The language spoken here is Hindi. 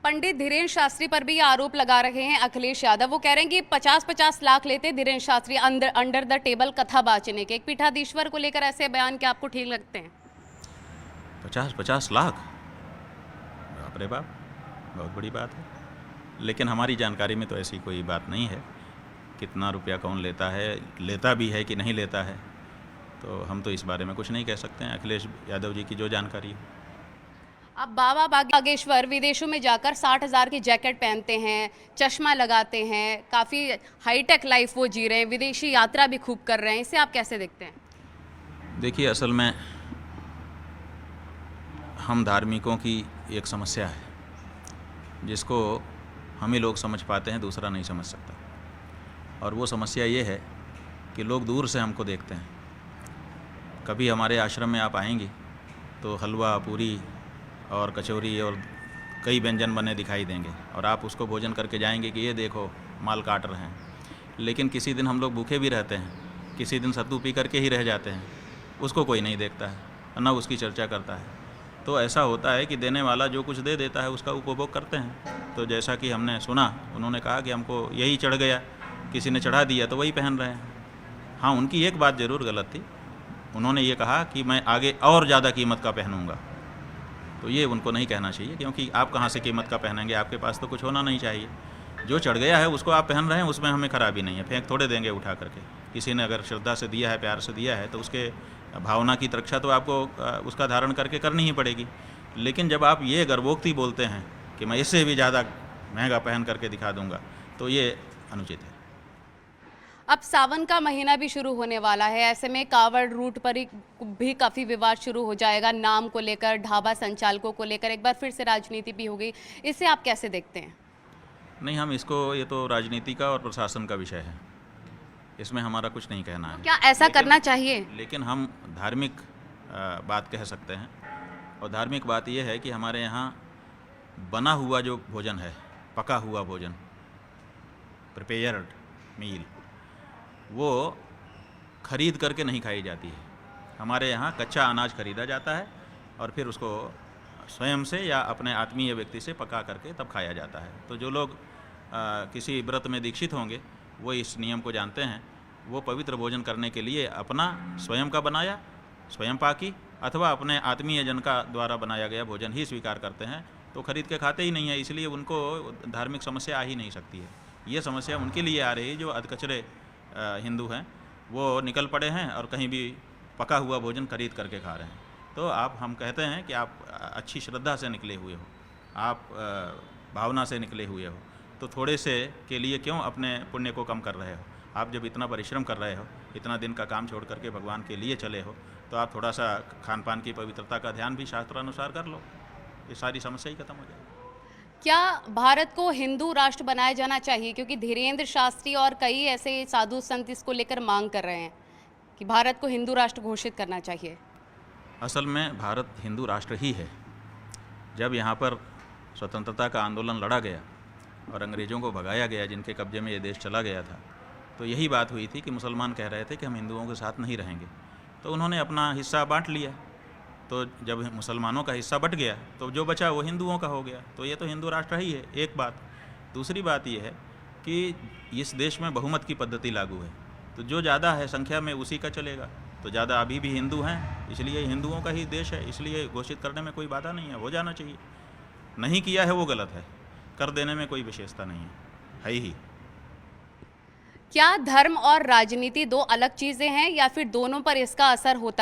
पंडित धीरेन्द्र शास्त्री पर भी आरोप लगा रहे हैं अखिलेश यादव। वो कह रहे हैं कि 50-50 लाख लेते Dhirendra Shastri under the table कथा बाचने के। एक पीठाधीश्वर को लेकर ऐसे बयान क्या आपको ठीक लगते हैं? 50-50 लाख, बाप रे बाप, बहुत बड़ी बात है। लेकिन हमारी जानकारी में तो ऐसी कोई बात नहीं है। कितना रुपया कौन लेता है, लेता भी है कि नहीं लेता है, तो हम तो इस बारे में कुछ नहीं कह सकते हैं। अखिलेश यादव जी की जो जानकारी है। अब बाबा बागेश्वर विदेशों में जाकर 60,000 की जैकेट पहनते हैं, चश्मा लगाते हैं, काफ़ी हाईटेक लाइफ वो जी रहे हैं, विदेशी यात्रा भी खूब कर रहे हैं। इसे आप कैसे देखते हैं? देखिए, असल में हम धार्मिकों की एक समस्या है जिसको हम ही लोग समझ पाते हैं, दूसरा नहीं समझ सकता। और वो समस्या ये है कि लोग दूर से हमको देखते हैं। कभी हमारे आश्रम में आप आएंगी तो हलवा, पूरी और कचौरी और कई व्यंजन बने दिखाई देंगे, और आप उसको भोजन करके जाएंगे कि ये देखो माल काट रहे हैं। लेकिन किसी दिन हम लोग भूखे भी रहते हैं, किसी दिन सत्तू पी करके ही रह जाते हैं, उसको कोई नहीं देखता है, ना उसकी चर्चा करता है। तो ऐसा होता है कि देने वाला जो कुछ दे देता है उसका उपभोग करते हैं। तो जैसा कि हमने सुना, उन्होंने कहा कि हमको यही चढ़ गया, किसी ने चढ़ा दिया तो वही पहन रहे हैं। हाँ, उनकी एक बात ज़रूर गलत थी। उन्होंने ये कहा कि मैं आगे और ज़्यादा कीमत का पहनूंगा, तो ये उनको नहीं कहना चाहिए, क्योंकि आप कहाँ से कीमत का पहनेंगे? आपके पास तो कुछ होना नहीं चाहिए। जो चढ़ गया है उसको आप पहन रहे हैं, उसमें हमें खराबी नहीं है। फेंक थोड़े देंगे उठा करके। किसी ने अगर श्रद्धा से दिया है, प्यार से दिया है, तो उसके भावना की रक्षा तो आपको उसका धारण करके करनी ही पड़ेगी। लेकिन जब आप ये गर्वोक्ति बोलते हैं कि मैं इससे भी ज़्यादा महंगा पहन करके दिखा दूंगा, तो ये अनुचित है। अब सावन का महीना भी शुरू होने वाला है, ऐसे में कांवड़ रूट पर भी काफ़ी विवाद शुरू हो जाएगा। नाम को लेकर, ढाबा संचालकों को लेकर एक बार फिर से राजनीति भी हो गई। इसे आप कैसे देखते हैं? नहीं, हम इसको, ये तो राजनीति का और प्रशासन का विषय है, इसमें हमारा कुछ नहीं कहना है। क्या ऐसा करना चाहिए? लेकिन हम धार्मिक बात कह सकते हैं, और धार्मिक बात यह है कि हमारे यहाँ बना हुआ जो भोजन है, पका हुआ भोजन, प्रिपेयर्ड मील, वो खरीद करके नहीं खाई जाती है। हमारे यहाँ कच्चा अनाज खरीदा जाता है और फिर उसको स्वयं से या अपने आत्मीय व्यक्ति से पका करके तब खाया जाता है। तो जो लोग किसी व्रत में दीक्षित होंगे वो इस नियम को जानते हैं। वो पवित्र भोजन करने के लिए अपना स्वयं का बनाया, स्वयं पाकी, अथवा अपने आत्मीय जन का द्वारा बनाया गया भोजन ही स्वीकार करते हैं। तो खरीद के खाते ही नहीं है, इसलिए उनको धार्मिक समस्या आ ही नहीं सकती है। ये समस्या उनके लिए आ रही है जो अधकचरे हिंदू हैं, वो निकल पड़े हैं और कहीं भी पका हुआ भोजन खरीद करके खा रहे हैं। तो हम कहते हैं कि आप अच्छी श्रद्धा से निकले हुए हो, आप भावना से निकले हुए हो, तो थोड़े से के लिए क्यों अपने पुण्य को कम कर रहे हो? आप जब इतना परिश्रम कर रहे हो, इतना दिन का काम छोड़ करके भगवान के लिए चले हो, तो आप थोड़ा सा खान पान की पवित्रता का ध्यान भी शास्त्रानुसार कर लो, ये सारी समस्या ही खत्म हो जाएगी। क्या भारत को हिंदू राष्ट्र बनाया जाना चाहिए? क्योंकि धीरेन्द्र शास्त्री और कई ऐसे साधु संत इसको लेकर मांग कर रहे हैं कि भारत को हिंदू राष्ट्र घोषित करना चाहिए। असल में भारत हिंदू राष्ट्र ही है। जब यहाँ पर स्वतंत्रता का आंदोलन लड़ा गया और अंग्रेज़ों को भगाया गया, जिनके कब्जे में ये देश चला गया था, तो यही बात हुई थी कि मुसलमान कह रहे थे कि हम हिंदुओं के साथ नहीं रहेंगे, तो उन्होंने अपना हिस्सा बांट लिया। तो जब मुसलमानों का हिस्सा बट गया तो जो बचा वो हिंदुओं का हो गया। तो ये तो हिंदू राष्ट्र ही है, एक बात। दूसरी बात ये है कि इस देश में बहुमत की पद्धति लागू है, तो जो ज़्यादा है संख्या में उसी का चलेगा। तो ज़्यादा अभी भी हिंदू हैं, इसलिए हिंदुओं का ही देश है, इसलिए घोषित करने में कोई बाधा नहीं है, हो जाना चाहिए। नहीं किया है वो गलत है, कर देने में कोई विशेषता नहीं है ही। क्या धर्म और राजनीति दो अलग चीज़ें हैं या फिर दोनों पर इसका असर होता